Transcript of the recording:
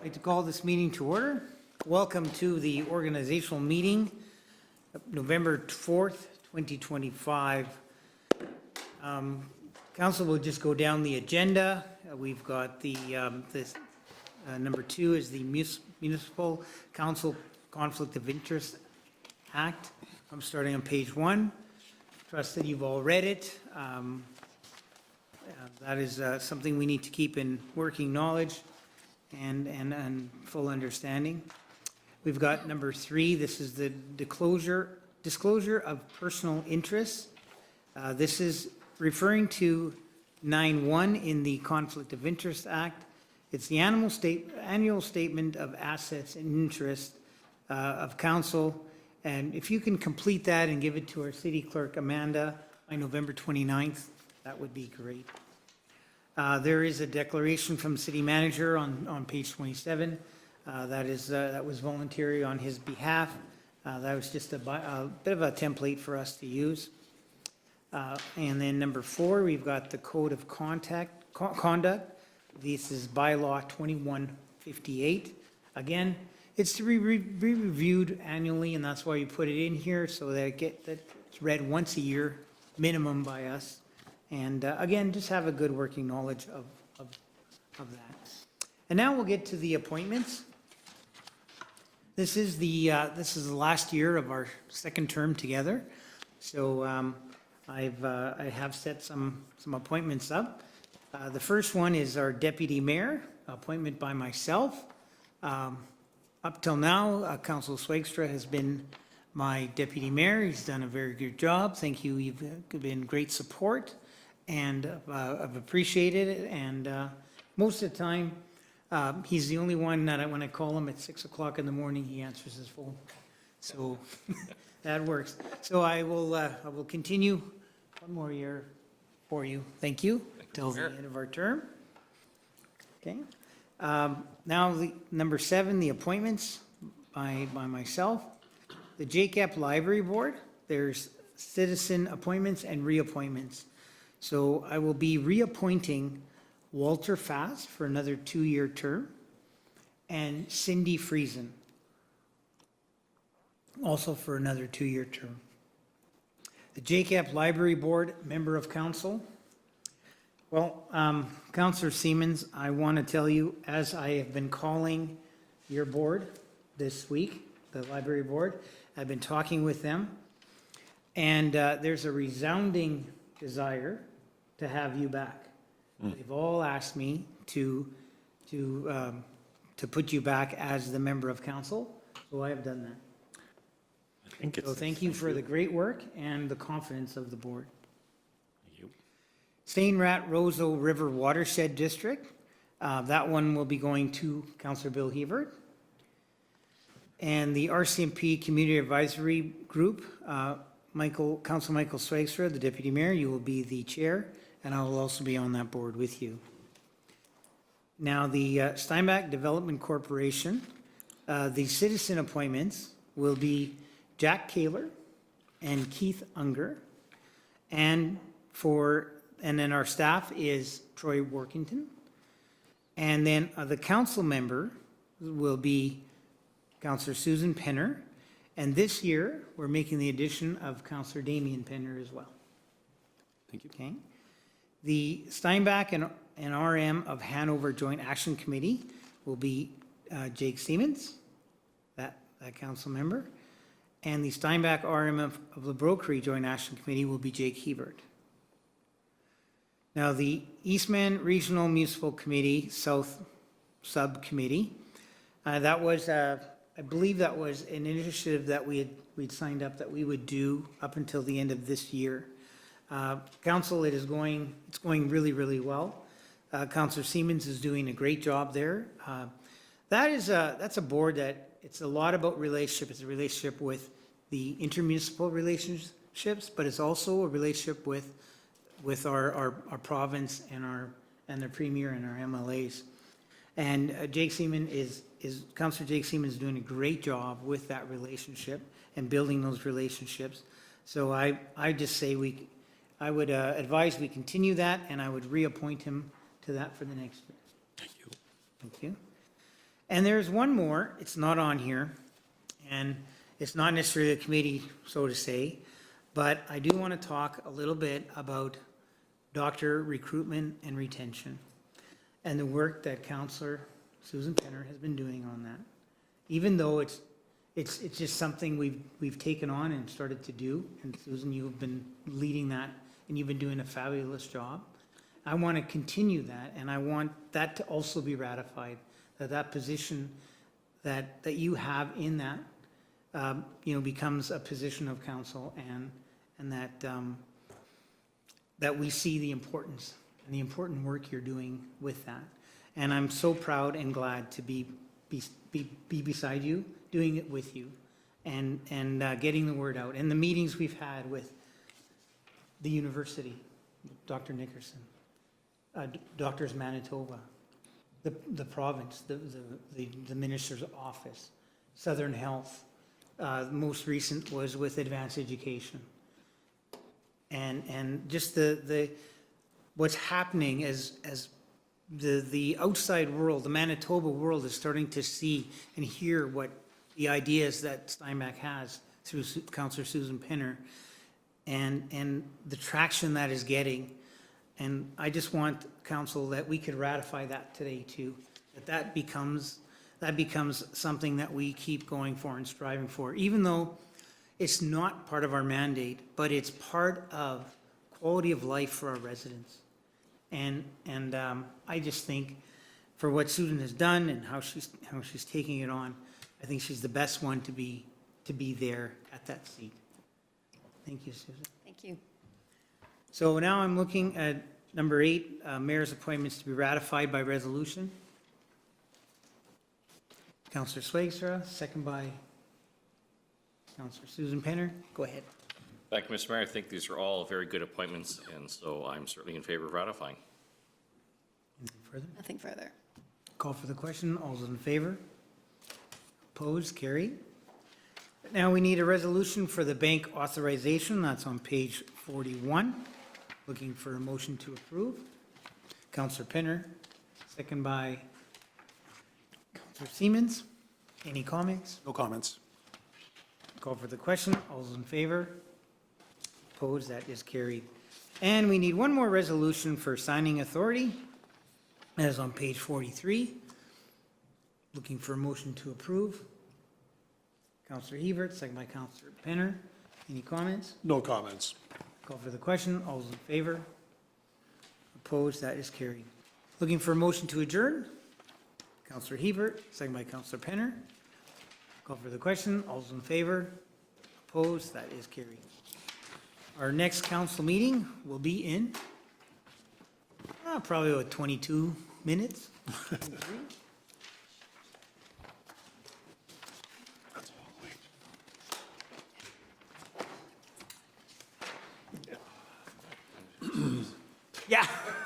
I'd like to call this meeting to order. Welcome to the organizational meeting, November 4th, 2025. Council will just go down the agenda. We've got the number 2 is the Municipal Council Conflict of Interest Act. I'm starting on page 1. Trust that you've all read it. That is something we need to keep in working knowledge and full understanding. We've got number 3. This is the disclosure of personal interests. This is referring to 9.1 in the Conflict of Interest Act. It's the annual statement of assets and interest of council. And if you can complete that and give it to our City Clerk, Amanda, by November 29th, that would be great. There is a declaration from City Manager on page 27. That was voluntary on his behalf. That was just a bit of a template for us to use. And then number 4, we've got the Code of Conduct. This is bylaw 2158. Again, it's to be reviewed annually, and that's why you put it in here, so that it's read once a year minimum by us. And again, just have a good working knowledge of that. And now we'll get to the appointments. This is the last year of our second term together. So I have set some appointments up. The first one is our deputy mayor, appointment by myself. Up till now, Councilor Swagstra has been my deputy mayor. He's done a very good job. Thank you. You've been great support, and I've appreciated it. And most of the time, he's the only one that when I call him at 6 o'clock in the morning, he answers his phone. So that works. So I will continue one more year for you. Thank you. Till the end of our term. Okay. Now the number 7, the appointments by myself. The Epp Library Board. There's citizen appointments and reappointments. So I will be reappointing Walter Fast for another 2-year term, and Cindy Friesen also for another 2-year term. The Epp Library Board, member of council. Well, Councillor Siemens, I want to tell you, as I have been calling your board this week, the library board, I've been talking with them, and there's a resounding desire to have you back. They've all asked me to put you back as the member of council, so I have done that. So thank you for the great work and the confidence of the board. Seine Roseau River Watershed District. That one will be going to Councillor Bill Hebert. And the RCMP Community Advisory Group, Councillor Michael Swagstra, the Deputy Mayor, you will be the chair, and I will also be on that board with you. Now the Steinbach Development Corporation, the citizen appointments will be Jack Kaler and Keith Unger, and then our staff is Troy Workington. And then the council member will be Councillor Susan Penner. And this year, we're making the addition of Councillor Damien Penner as well. Thank you. Okay. The Steinbach and RM of Hanover Joint Action Committee will be Jake Siemens, that council member. And the Steinbach RM of the Broquerie Joint Action Committee will be Jake Hebert. Now, the Eastman Regional Municipal Committee South Subcommittee, that was, I believe that was an initiative that we'd signed up that we would do up until the end of this year. Council, it's going really, really well. Councillor Siemens is doing a great job there. That's a board that it's a lot about relationship. It's a relationship with the intermunicipal relationships, but it's also a relationship with our province and the premier and our MLAs. And Councillor Jake Siemens is doing a great job with that relationship and building those relationships. So I just say I would advise we continue that, and I would reappoint him to that for the next year. Thank you. Thank you. And there's one more, it's not on here, and it's not necessarily a committee, so to say, but I do want to talk a little bit about doctor recruitment and retention and the work that Councillor Susan Penner has been doing on that. Even though it's just something we've taken on and started to do, and Susan, you've been leading that, and you've been doing a fabulous job. I want to continue that, and I want that to also be ratified, that position that you have in that, becomes a position of council, and that we see the importance and the important work you're doing with that. And I'm so proud and glad to be beside you, doing it with you, and getting the word out. And the meetings we've had with the university, Dr. Nickerson, Doctors Manitoba, the province, the minister's office, Southern Health. Most recent was with Advanced Education. And just the what's happening as the outside world, the Manitoba world, is starting to see and hear what the ideas that Steinbach has through Councillor Susan Penner, and the traction that is getting. And I just want, council, that we could ratify that today too, that becomes something that we keep going for and striving for, even though it's not part of our mandate, but it's part of quality of life for our residents. And I just think for what Susan has done and how she's taking it on, I think she's the best one to be there at that seat. Thank you, Susan. Thank you. So now I'm looking at number 8, mayor's appointments to be ratified by resolution. Councillor Swagstra, second by Councillor Susan Penner. Go ahead. Thank you, Mr. Mayor. I think these are all very good appointments, and so I'm certainly in favor of ratifying. Anything further? Nothing further. Call for the question. All those in favor? Opposed? Carried. Now we need a resolution for the bank authorization. That's on page 41. Looking for a motion to approve. Councillor Penner, second by Councillor Siemens. Any comments? No comments. Call for the question. All those in favor? Opposed? That is carried. And we need one more resolution for signing authority. That is on page 43. Looking for a motion to approve. Councillor Hebert, second by Councillor Penner. Any comments? No comments. Call for the question. All those in favor? Opposed? That is carried. Looking for a motion to adjourn. Councillor Hebert, second by Councillor Penner. Call for the question. All those in favor? Opposed? That is carried. Our next council meeting will be in probably about 22 minutes. Yeah.